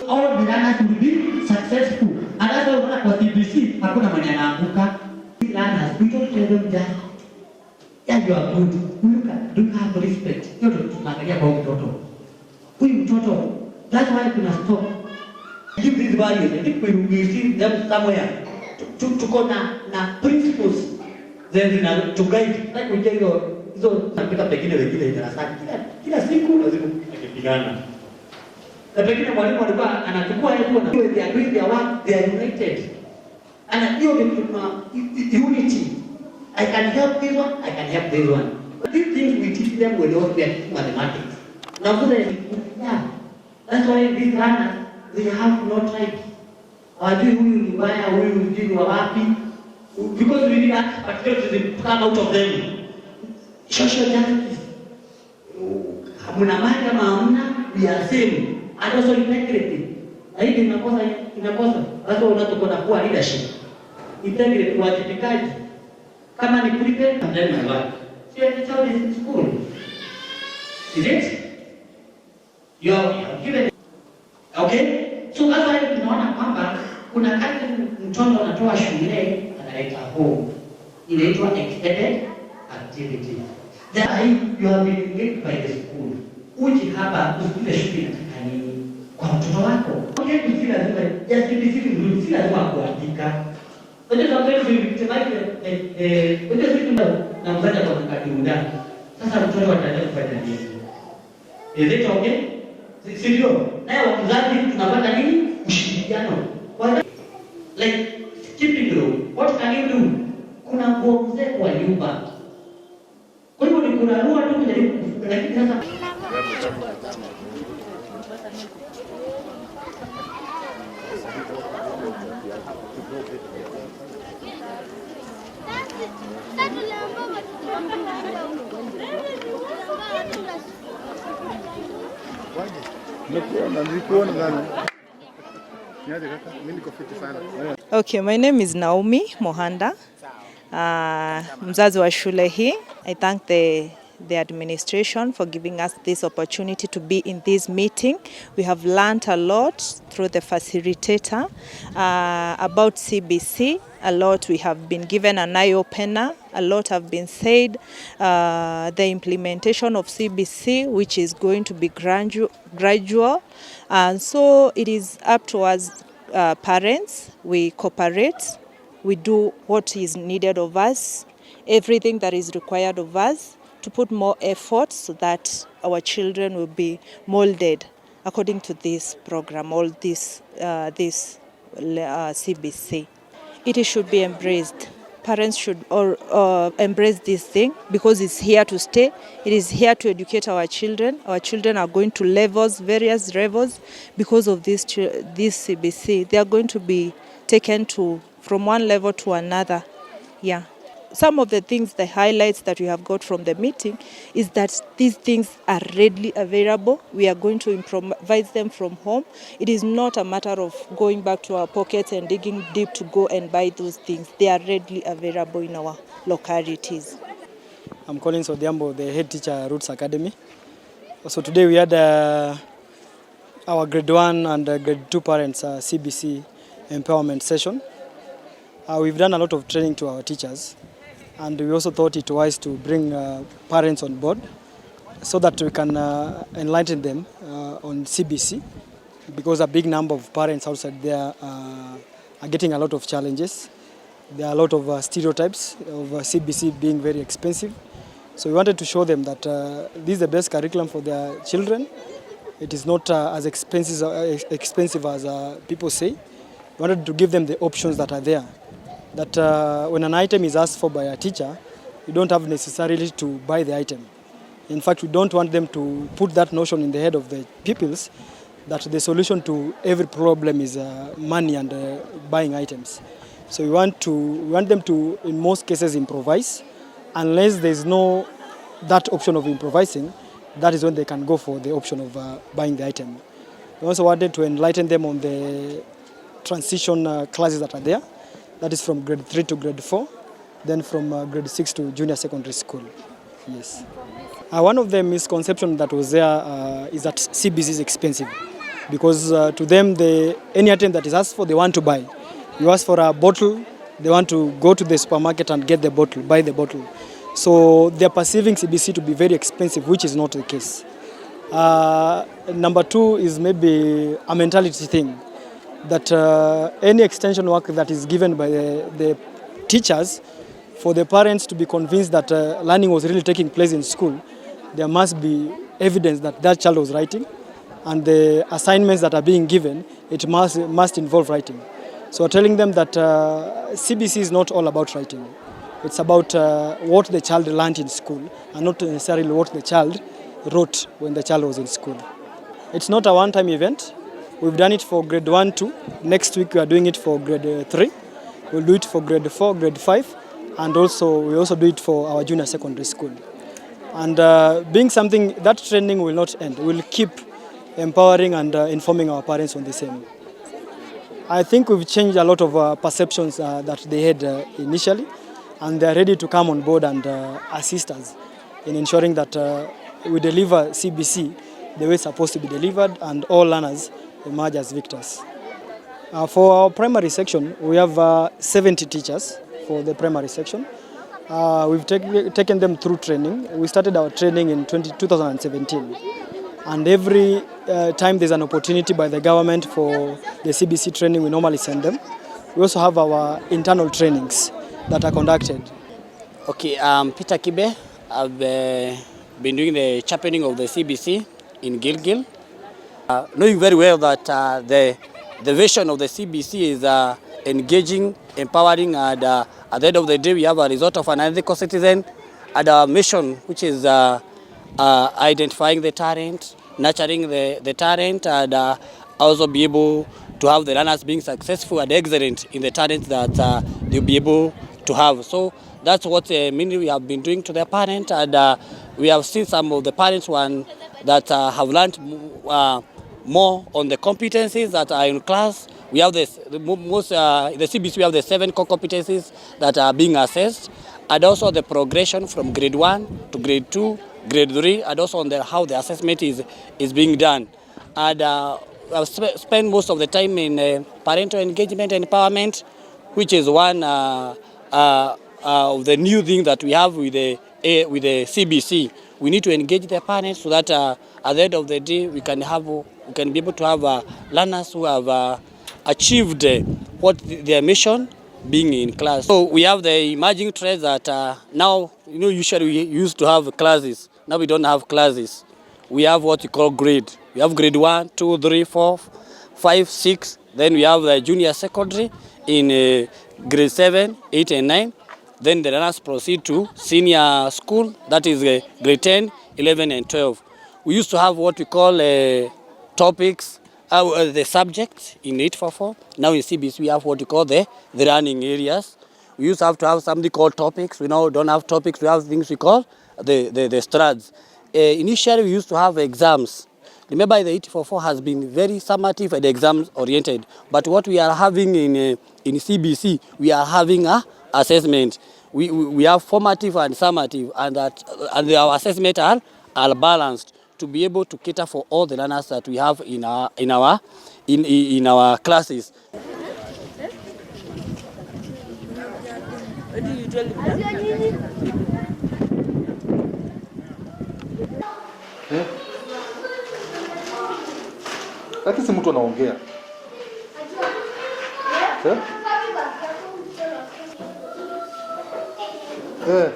All learners will be successful. And that's why kwa TBC hakuna mwenye anaanguka. Learners, we don't tell them just, yeah, you are good. Do you have respect? Hiyo ndio tunaangalia kwa mtoto. Huyu mtoto, that's why kuna stop. Give these values. I think when we see them somewhere, tuko na principles then to guide. Like we tell you, hizo napita pengine wengine darasani kila siku lazima akipigana. Na pengine mwalimu alikuwa anachukua hapo na they are doing their work, they are united. And hiyo ni unity. I can help this one, I can help this one. These things we teach them when they are teaching mathematics. Now so yeah. That's why these learners, they have no tribe. Hawajui huyu ni mbaya, huyu ni wapi. Because we need that patriotism to come out of them. Social justice. Hamuna mali ama hamuna, we are same. And also integrity. Na hii inakosa. Sasa unatoka kuwa leadership. Integrity, uwajibikaji. Kama ni prepare, and then my work. So your child is in school. Is it? You have given. Okay? So that's why tunaona kwamba kuna kazi mtoto anatoa shule analeta home. Inaitwa extended activity. Then you have been engaged by the school. Uji hapa usikile shule inataka nini kwa mtoto wako. Okay, si lazima just si lazima kuandika. Unajua sometimes we victimize unajua sisi na mzazi kwa kadiunda. Sasa mtoto ataanza kufanya nini? Is it okay? Sio. Na wazazi tunapata nini? Ushirikiano. Like skipping rope. What can you do? Kuna nguo mzee kwa nyumba. Kwa hivyo ni kurarua tu kujaribu kufunga, lakini sasa Okay, my name is Naomi Mohanda. Mzazi wa shule hii. I thank the administration for giving us this opportunity to be in this meeting. We have learned a lot through the facilitator about CBC. A lot we have been given an eye-opener. A lot have been said. The implementation of CBC, which is going to be gradual. And so it is up to us parents. We cooperate. We do what is needed of us, everything that is required of us, to put more effort so that our children will be molded according to this program, all this CBC. It should be embraced. Parents should embrace this thing because it's here to stay. It is here to educate our children. Our children are going to levels, various levels, because of this CBC. They are going to be taken from one level to another. Yeah. Some of the things, the highlights that we have got from the meeting is that these things are readily available. We are going to improvise them from home. It is not a matter of going back to our pockets and digging deep to go and buy those things. They are readily available in our localities. I'm Collins Odiambo, the head teacher at Roots Academy. So today we had our grade 1 and grade 2 parents CBC empowerment session. We've done a lot of training to our teachers, and we also thought it wise to bring parents on board so that we can enlighten them on CBC, because a big number of parents outside there are getting a lot of challenges. There are a lot of stereotypes of CBC being very expensive. So we wanted to show them that this is the best curriculum for their children. It is not as expensive as people say. We wanted to give them the options that are there. That when an item is asked for by a teacher, you don't have necessarily to buy the item. In fact, we don't want them to put that notion in the head of the pupils that the solution to every problem is money and buying items. So we want them to, in most cases, improvise. Unless there's no that option of improvising, that is when they can go for the option of buying the item. We also wanted to enlighten them on the transition classes that are there. That is from grade 3 to grade 4, then from grade 6 to junior secondary school. Yes. One of the misconceptions that was there is that CBC is expensive, because to them, any item that is asked for, they want to buy. You ask for a bottle, they want to go to the supermarket and get the bottle, buy the bottle. So they're perceiving CBC to be very expensive, which is not the case. Number two is maybe a mentality thing, that any extension work that is given by the teachers, for the parents to be convinced that learning was really taking place in school, there must be evidence that that child was writing, and the assignments that are being given, it must involve writing. So telling them that CBC is not all about writing. It's about what the child learned in school, and not necessarily what the child wrote when the child was in school. It's not a one-time event. We've done it for grade 1, 2. Next week we are doing it for grade 3. We'll do it for grade 4, grade 5, and we also do it for our junior secondary school. And being something, that training will not end. We'll keep empowering and informing our parents on the same. I think we've changed a lot of perceptions that they had initially, and they're ready to come on board and assist us in ensuring that we deliver CBC the way it's supposed to be delivered, and all learners emerge as victors. For our primary section, we have 70 teachers for the primary section. We've taken them through training. We started our training in 2017. And every time there's an opportunity by the government for the CBC training, we normally send them. We also have our internal trainings that are conducted. Okay, I'm Peter Kibe. I've been doing the championing of the CBC in Gilgil. Knowing very well that the vision of the CBC is engaging, empowering, and at the end of the day, we have a result of an ethical citizen, and our mission, which is identifying the talent, nurturing the talent, and also be able to have the learners being successful and excellent in the talent that they'll be able to have. So that's what mainly we have been doing to the parent, and we have seen some of the parents that have learned more on the competencies that are in class. We have the CBC, we have the 7 core competencies that are being assessed, and also the progression from grade 1 to grade 2, grade 3, and also on how the assessment is being done. And I've spent most of the time in parental engagement and empowerment, which is one of the new things that we have with the CBC. We need to engage the parents so that at the end of the day we can be able to have learners who have achieved what their mission being in class. So we have the emerging trends that now, usually we used to have classes. Now we don't have classes. We have what we call grade. We have grade 1, 2, 3, 4, 5, 6. Then we have the junior secondary in grade 7, 8, and 9. Then the learners proceed to senior school, that is grade 10, 11, and 12. We used to have what we call topics, the subjects in 844. Now in CBC we have what we call the learning areas. We used to have something called topics. We now don't have topics, we have things we call the strads. Initially we used to have exams. Remember, the 844 has been very summative and exams oriented. But what we are having in CBC, we are having a assessment. We have formative and summative, and our assessment are balanced to be able to cater for all the learners that we have in our classes. Lakini si mtu anaongea. Eh?